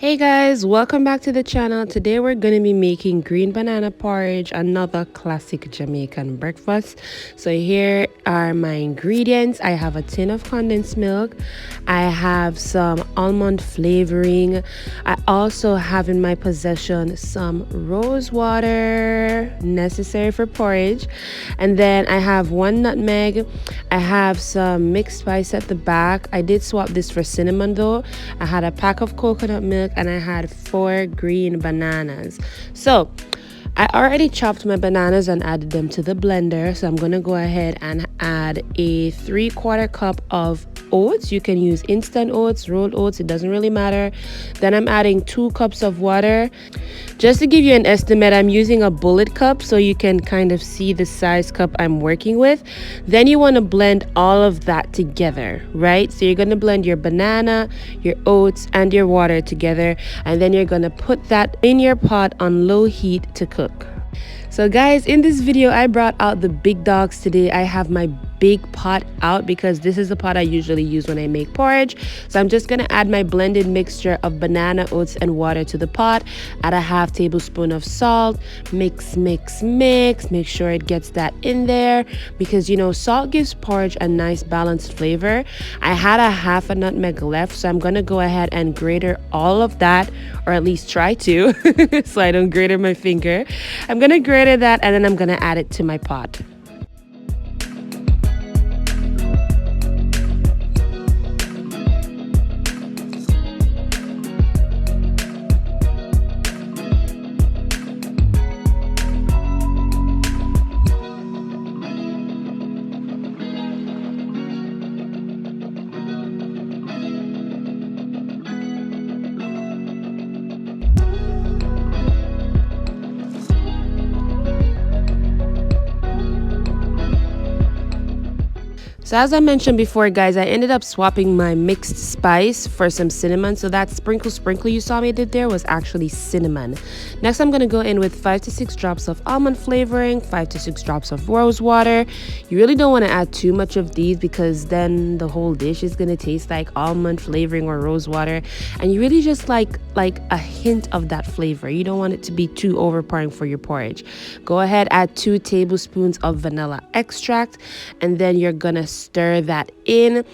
Hey guys, welcome back to the channel. Today we're going to be making green banana porridge, another classic Jamaican breakfast. So here are my ingredients. I have a tin of condensed milk. I have some almond flavoring. I also have in my possession some rose water, necessary for porridge. And then I have 1 nutmeg. I have some mixed spice at the back. I did swap this for cinnamon though. I had a pack of coconut milk and I had 4 green bananas. So I already chopped my bananas and added them to the blender. So I'm going to go ahead and add a 3/4 cup of oats. You can use instant oats, rolled oats, it doesn't really matter. Then I'm adding 2 cups of water. Just to give you an estimate, I'm using a bullet cup so you can kind of see the size cup I'm working with. Then you want to blend all of that together, right? So you're going to blend your banana, your oats, and your water together, and then you're going to put that in your pot on low heat to cook. So guys, in this video I brought out the big dogs today. I have my big pot out because this is the pot I usually use when I make porridge. So I'm just gonna add my blended mixture of banana, oats, and water to the pot. Add a 1/2 tablespoon of salt. Mix, mix, mix. Make sure it gets that in there because you know salt gives porridge a nice balanced flavor. I had a 1/2 nutmeg left, so I'm gonna go ahead and grate all of that, or at least try to, so I don't grate my finger. I'm gonna grate that and then I'm gonna add it to my pot. So as I mentioned before guys, I ended up swapping my mixed spice for some cinnamon. So that sprinkle you saw me did there was actually cinnamon. Next I'm going to go in with 5 to 6 drops of almond flavoring, 5 to 6 drops of rose water. You really don't want to add too much of these because then the whole dish is going to taste like almond flavoring or rose water, and you really just like a hint of that flavor. You don't want it to be too overpowering for your porridge. Go ahead, add 2 tablespoons of vanilla extract, and then you're gonna stir that in.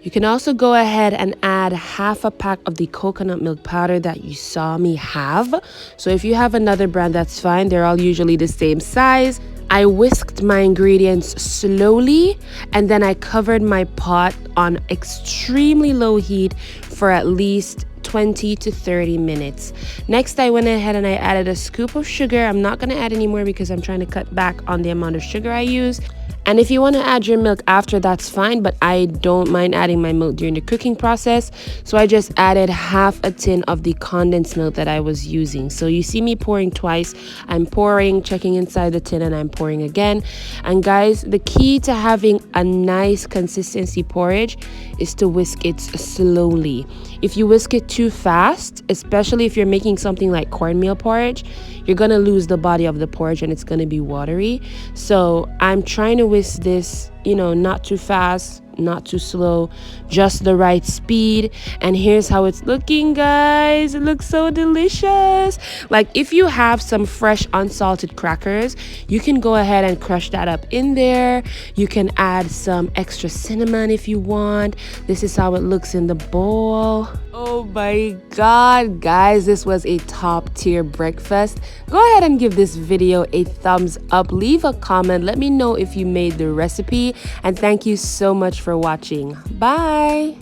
You can also go ahead and add 1/2 pack of the coconut milk powder that you saw me have. So if you have another brand, that's fine. They're all usually the same size. I whisked my ingredients slowly and then I covered my pot on extremely low heat for at least 20 to 30 minutes. Next, I went ahead and I added a scoop of sugar. I'm not going to add any more because I'm trying to cut back on the amount of sugar I use. And if you want to add your milk after, that's fine, but I don't mind adding my milk during the cooking process. So I just added 1/2 a tin of the condensed milk that I was using. So you see me pouring twice. I'm pouring, checking inside the tin, and I'm pouring again. And guys, the key to having a nice consistency porridge is to whisk it slowly. If you whisk it too fast, especially if you're making something like cornmeal porridge, you're gonna lose the body of the porridge and it's gonna be watery. So I'm trying to whisk this, you know, not too fast, not too slow, just the right speed. And here's how it's looking, guys. It looks so delicious. Like if you have some fresh unsalted crackers, you can go ahead and crush that up in there. You can add some extra cinnamon if you want. This is how it looks in the bowl. Oh my god, guys, this was a top tier breakfast. Go ahead and give this video a thumbs up, leave a comment, let me know if you made the recipe, and thank you so much for watching. Bye.